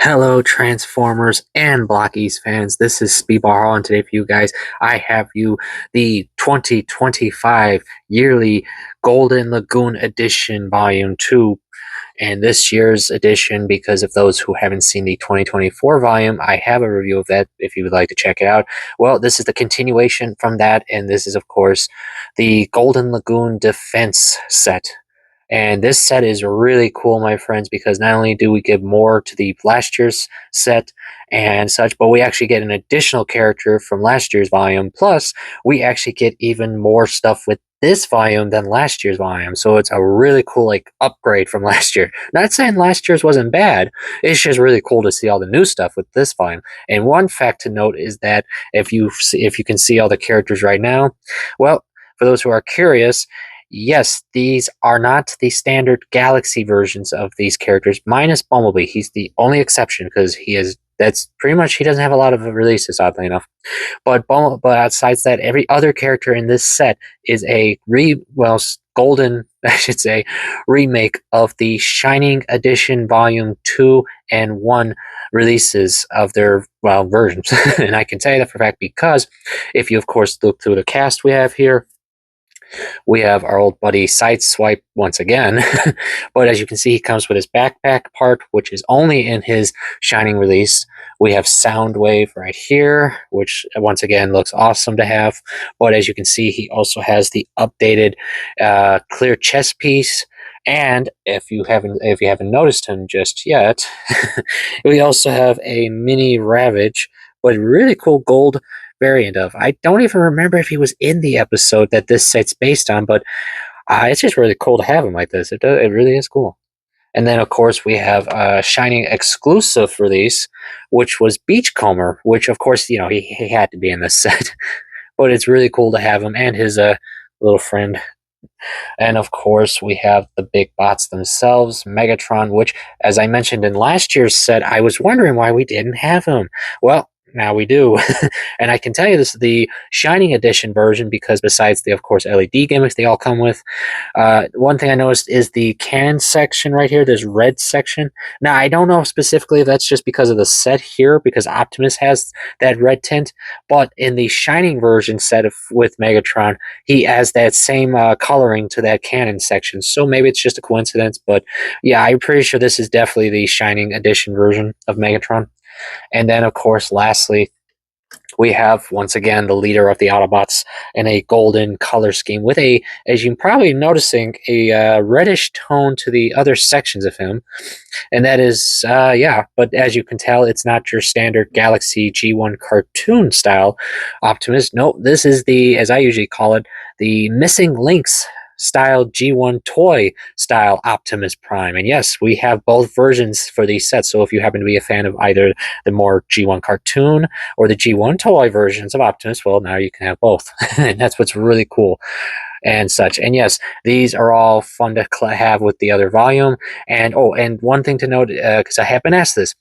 Hello, Transformers and Blokees fans. This is Speedball Hall, and today for you guys, I have you the 2025 yearly Golden Lagoon Edition Volume 2. And this year's edition, because of those who haven't seen the 2024 volume, I have a review of that if you would like to check it out. Well, this is the continuation from that, and this is, of course, the Golden Lagoon Defense set. And this set is really cool, my friends, because not only do we give more to the last year's set and such, but we actually get an additional character from last year's volume. Plus, we actually get even more stuff with this volume than last year's volume. So it's a really cool upgrade from last year. Not saying last year's wasn't bad. It's just really cool to see all the new stuff with this volume. And one fact to note is that if you can see all the characters right now, well, for those who are curious, yes, these are not the standard Galaxy versions of these characters, minus Bumblebee. He's the only exception because that's pretty much, he doesn't have a lot of releases, oddly enough. But besides that, every other character in this set is a golden, I should say, remake of the Shining Edition Volume 2 and 1 releases of their versions. And I can tell you that for a fact because if you, of course, look through the cast we have here, we have our old buddy Sideswipe once again, but as you can see, he comes with his backpack part, which is only in his Shining release. We have Soundwave right here, which once again looks awesome to have. But as you can see, he also has the updated clear chest piece. And if you haven't noticed him just yet, we also have a mini Ravage, but really cool gold variant of. I don't even remember if he was in the episode that this set's based on, but it's just really cool to have him like this. It really is cool. And then, of course, we have a Shining exclusive release, which was Beachcomber, which, of course, he had to be in this set. But it's really cool to have him and his little friend. And, of course, we have the big bots themselves, Megatron, which, as I mentioned in last year's set, I was wondering why we didn't have him. Well, now we do. And I can tell you this is the Shining Edition version because besides the, of course, LED gimmicks they all come with, one thing I noticed is the cannon section right here, this red section. Now, I don't know specifically if that's just because of the set here, because Optimus has that red tint, but in the Shining version set with Megatron, he has that same coloring to that cannon section. So maybe it's just a coincidence, but yeah, I'm pretty sure this is definitely the Shining Edition version of Megatron. And then, of course, lastly, we have, once again, the leader of the Autobots in a golden color scheme with a, as you're probably noticing, a reddish tone to the other sections of him. And that is, but as you can tell, it's not your standard Galaxy G1 cartoon style Optimus. No, this is the, as I usually call it, the Missing Links style G1 toy style Optimus Prime. And yes, we have both versions for these sets. So if you happen to be a fan of either the more G1 cartoon or the G1 toy versions of Optimus, well, now you can have both. And that's what's really cool and such. And yes, these are all fun to have with the other volume. And and one thing to note, because I have been asked this,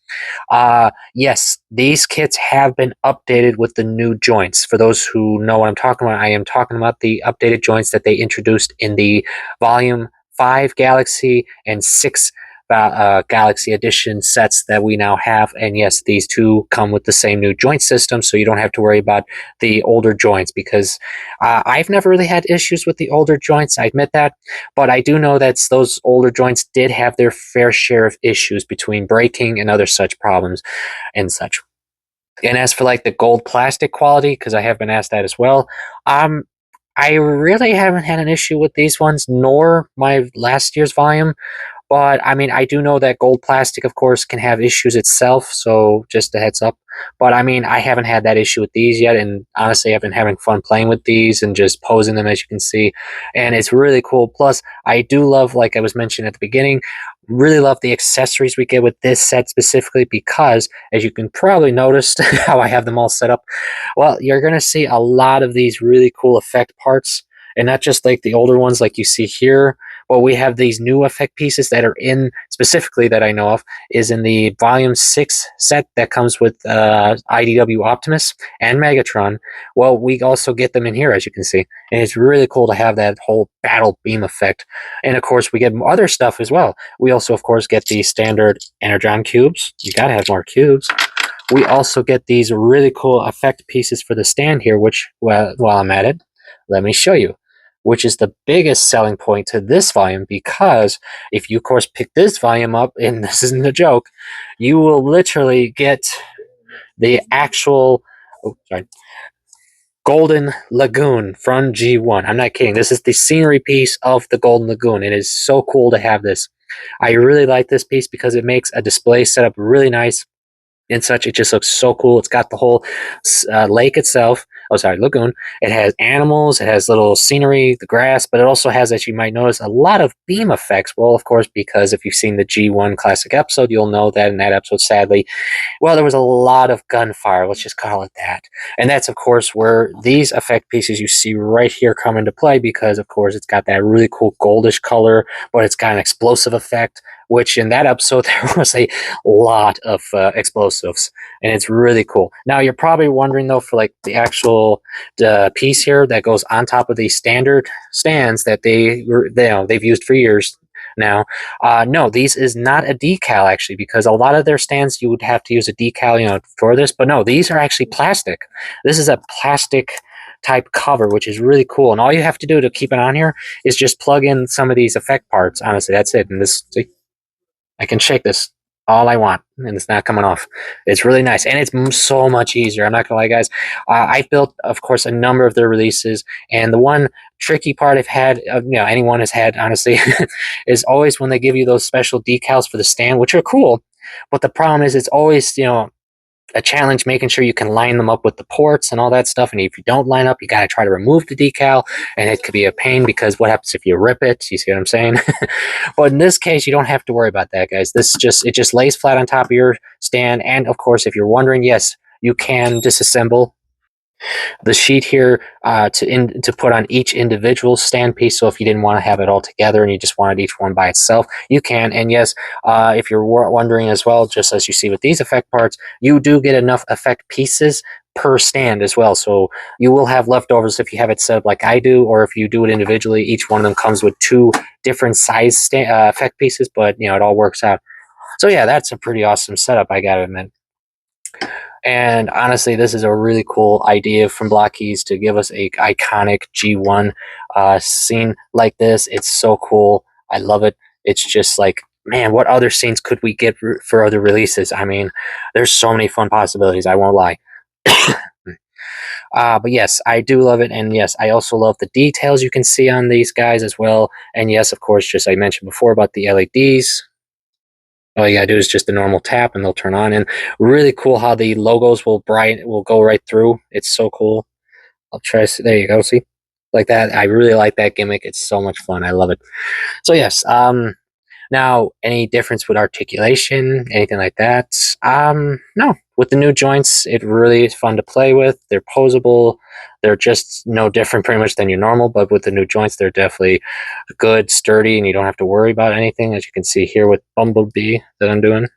yes, these kits have been updated with the new joints. For those who know what I'm talking about, I am talking about the updated joints that they introduced in the Volume 5 Galaxy and 6 Galaxy Edition sets that we now have. And yes, these two come with the same new joint system, so you don't have to worry about the older joints because I've never really had issues with the older joints, I admit that, but I do know that those older joints did have their fair share of issues between breaking and other such problems and such. And as for the gold plastic quality, because I have been asked that as well, I really haven't had an issue with these ones, nor my last year's volume. But I mean, I do know that gold plastic, of course, can have issues itself. So just a heads up. But I mean, I haven't had that issue with these yet. And honestly, I've been having fun playing with these and just posing them, as you can see. And it's really cool. Plus, I do love, like I was mentioning at the beginning, really love the accessories we get with this set specifically because, as you can probably notice how I have them all set up, well, you're going to see a lot of these really cool effect parts. And not just like the older ones like you see here, Well, we have these new effect pieces that are in, specifically that I know of, is in the Volume 6 set that comes with IDW Optimus and Megatron. Well, we also get them in here, as you can see. And it's really cool to have that whole battle beam effect. And of course, we get other stuff as well. We also, of course, get the standard Energon cubes. You gotta have more cubes. We also get these really cool effect pieces for the stand here, which, well, while I'm at it, let me show you, which is the biggest selling point to this volume, because if you, of course, pick this volume up, and this isn't a joke, you will literally get the actual, oh, sorry, Golden Lagoon from G1. I'm not kidding. This is the scenery piece of the Golden Lagoon. It is so cool to have this. I really like this piece because it makes a display setup really nice and such. It just looks so cool. It's got the whole lake itself. Oh, sorry, lagoon. It has animals. It has little scenery, the grass, but it also has, as you might notice, a lot of beam effects. Well, of course, because if you've seen the G1 classic episode, you'll know that in that episode, sadly, well, there was a lot of gunfire. Let's just call it that. And that's, of course, where these effect pieces you see right here come into play, because, of course, it's got that really cool goldish color, but it's got an explosive effect, which in that episode, there was a lot of explosives, and it's really cool. Now, you're probably wondering, though, for like the actual piece here that goes on top of the standard stands that they've used for years now. No, these is not a decal, actually, because a lot of their stands you would have to use a decal, for this. But no, these are actually plastic. This is a plastic type cover, which is really cool. And all you have to do to keep it on here is just plug in some of these effect parts. Honestly, that's it. And this, see, I can shake this all I want, and it's not coming off. It's really nice, and it's so much easier. I'm not gonna lie, guys. I've built, of course, a number of their releases, and the one tricky part I've had, anyone has had, honestly, is always when they give you those special decals for the stand, which are cool. But the problem is, it's always, a challenge making sure you can line them up with the ports and all that stuff. And if you don't line up, you got to try to remove the decal, and it could be a pain, because what happens if you rip it? You see what I'm saying? But in this case, you don't have to worry about that, guys. It just lays flat on top of your stand. And of course, if you're wondering, yes, you can disassemble the sheet here to put on each individual stand piece. So if you didn't want to have it all together and you just wanted each one by itself, you can. And yes, if you're wondering as well, just as you see with these effect parts, you do get enough effect pieces per stand as well. So you will have leftovers if you have it set up like I do, or if you do it individually. Each one of them comes with two different size effect pieces, but it all works out. So yeah, that's a pretty awesome setup, I gotta admit. And honestly, this is a really cool idea from Blokees to give us a iconic G1 scene like this. It's so cool. I love it. It's just like, man, what other scenes could we get for other releases? I mean, there's so many fun possibilities. I won't lie. But yes, I do love it. And yes, I also love the details you can see on these guys as well. And yes, of course, just I mentioned before about the LEDs. All you gotta do is just a normal tap and they'll turn on. And really cool how the logos will go right through. It's so cool. I'll try to see. There you go. See, like that. I really like that gimmick. It's so much fun. I love it. So yes. Now, any difference with articulation, anything like that? No. With the new joints, it really is fun to play with. They're posable. They're just no different pretty much than your normal, but with the new joints, they're definitely good, sturdy, and you don't have to worry about anything. As you can see here with Bumblebee that I'm doing.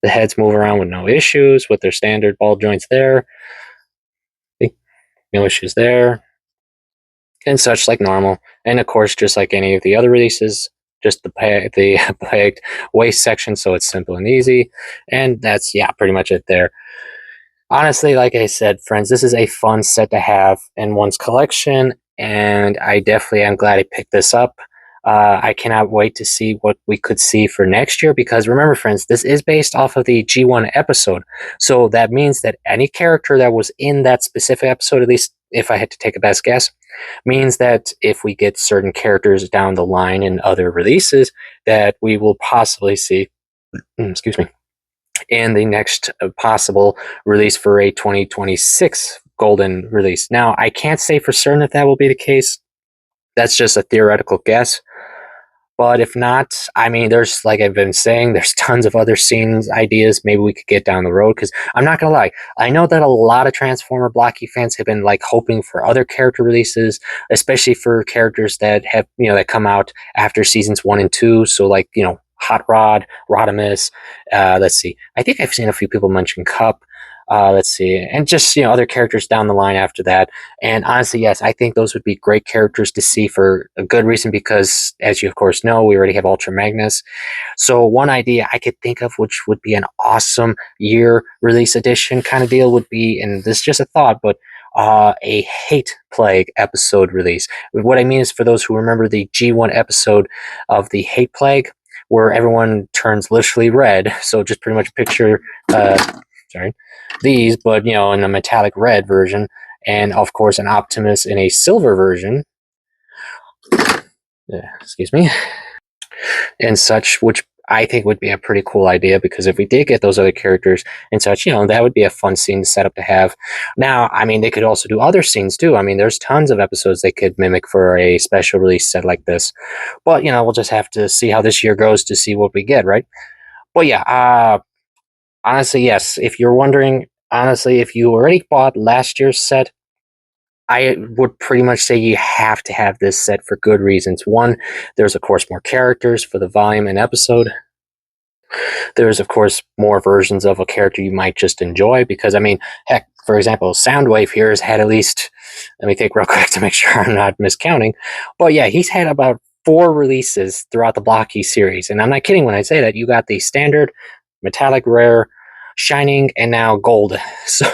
The heads move around with no issues with their standard ball joints there. See? No issues there. And such like normal. And of course, just like any of the other releases, just the pegged waist section, so it's simple and easy. And that's, yeah, pretty much it there. Honestly, like I said, friends, this is a fun set to have in one's collection, and I definitely am glad I picked this up. I cannot wait to see what we could see for next year, because remember, friends, this is based off of the G1 episode. So that means that any character that was in that specific episode, at least if I had to take a best guess, means that if we get certain characters down the line in other releases, that we will possibly see, excuse me, in the next possible release for a 2026 golden release. Now, I can't say for certain if that will be the case. That's just a theoretical guess. But if not, I mean, there's, like I've been saying, there's tons of other scenes ideas maybe we could get down the road. Because I'm not gonna lie, I know that a lot of Transformer Blocky fans have been like hoping for other character releases, especially for characters that have that come out after seasons 1 and 2. So like Hot Rod, Rodimus. Let's see, I think I've seen a few people mention Cup. Let's see, and just other characters down the line after that. And honestly, yes, I think those would be great characters to see for a good reason because, as you of course know, we already have Ultra Magnus. So one idea I could think of, which would be an awesome year release edition kind of deal, would be, and this is just a thought, but a Hate Plague episode release. What I mean is, for those who remember the G1 episode of the Hate Plague, where everyone turns literally red. So just pretty much picture, sorry, these, but in a metallic red version, and of course an Optimus in a silver version. Excuse me, and such, which I think would be a pretty cool idea, because if we did get those other characters and such, that would be a fun scene to set up to have. Now, I mean, they could also do other scenes too. I mean, there's tons of episodes they could mimic for a special release set like this. But, we'll just have to see how this year goes to see what we get, right? But yeah, honestly, yes. If you're wondering, honestly, if you already bought last year's set, I would pretty much say you have to have this set for good reasons. One, there's of course more characters for the volume and episode. There's of course more versions of a character you might just enjoy, because I mean, heck, for example, Soundwave here has had at least, let me think real quick to make sure I'm not miscounting, but yeah, he's had about 4 releases throughout the Blokees series, and I'm not kidding when I say that. You got the standard, metallic, rare, shining, and now gold. So,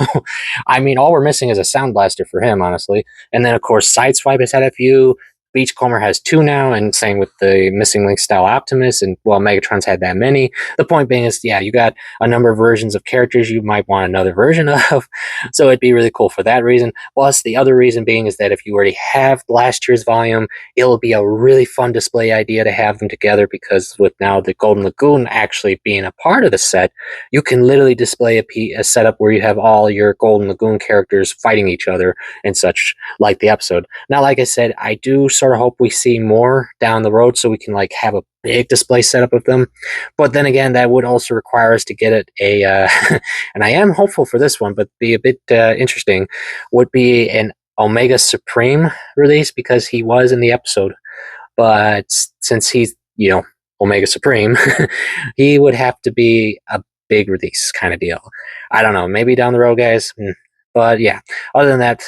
I mean, all we're missing is a sound blaster for him, honestly. And then, of course, Sideswipe has had a few. Beachcomber has 2 now, and same with the Missing Link style Optimus, and well, Megatron's had that many. The point being is, yeah, you got a number of versions of characters you might want another version of, so it'd be really cool for that reason. Plus, the other reason being is that if you already have last year's volume, it'll be a really fun display idea to have them together, because with now the Golden Lagoon actually being a part of the set, you can literally display a setup where you have all your Golden Lagoon characters fighting each other and such, like the episode. Now, like I said, I do sort of hope we see more down the road so we can like have a big display setup of them. But then again, that would also require us to get it and I am hopeful for this one, but be a bit interesting, would be an Omega Supreme release, because he was in the episode. But since he's, Omega Supreme, he would have to be a big release kind of deal. I don't know, maybe down the road, guys. But yeah, other than that,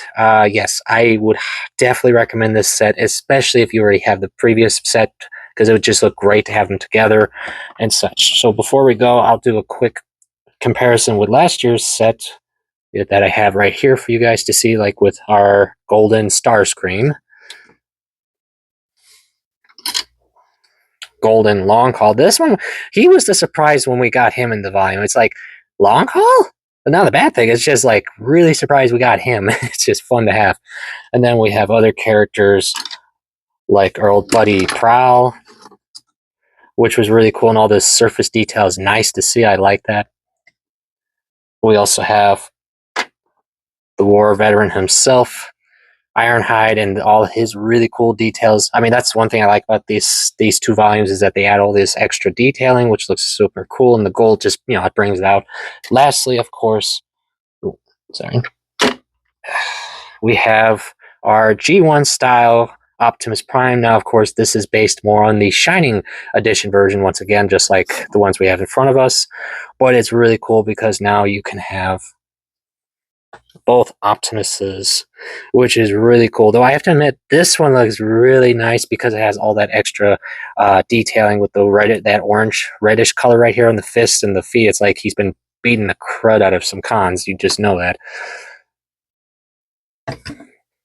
yes, I would definitely recommend this set, especially if you already have the previous set, because it would just look great to have them together and such. So before we go, I'll do a quick comparison with last year's set that I have right here for you guys to see, like with our golden Starscream. Golden Long Haul. This one, he was the surprise when we got him in the volume. It's like, Long Haul? But now the bad thing is just like really surprised we got him. It's just fun to have. And then we have other characters like our old buddy Prowl, which was really cool, and all this surface detail is nice to see. I like that. We also have the war veteran himself, Ironhide, and all his really cool details. I mean, that's one thing I like about these 2 volumes, is that they add all this extra detailing, which looks super cool, and the gold just, it brings it out. Lastly, of course, sorry, we have our G1 style Optimus Prime. Now, of course, this is based more on the Shining Edition version, once again, just like the ones we have in front of us. But it's really cool because now you can have both Optimuses, which is really cool. Though I have to admit, this one looks really nice because it has all that extra detailing with the that orange reddish color right here on the fist and the feet. It's like he's been beating the crud out of some cons. You just know that.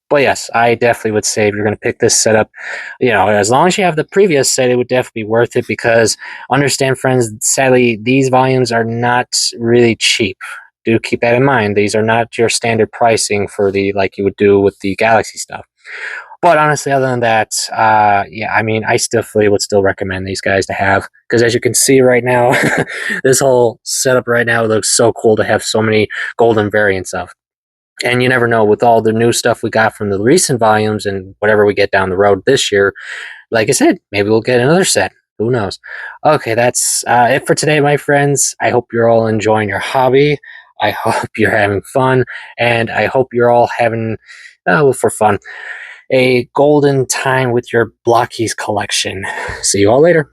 But yes, I definitely would say if you're going to pick this setup, as long as you have the previous set, it would definitely be worth it, because understand, friends, sadly, these volumes are not really cheap. Do keep that in mind. These are not your standard pricing for like you would do with the Galaxy stuff. But honestly, other than that, yeah, I mean, I definitely would still recommend these guys to have, because as you can see right now, this whole setup right now looks so cool to have so many golden variants of. And you never know, with all the new stuff we got from the recent volumes and whatever we get down the road this year, like I said, maybe we'll get another set. Who knows? Okay, that's it for today, my friends. I hope you're all enjoying your hobby. I hope you're having fun, and I hope you're all having, for fun, a golden time with your Blokees collection. See you all later.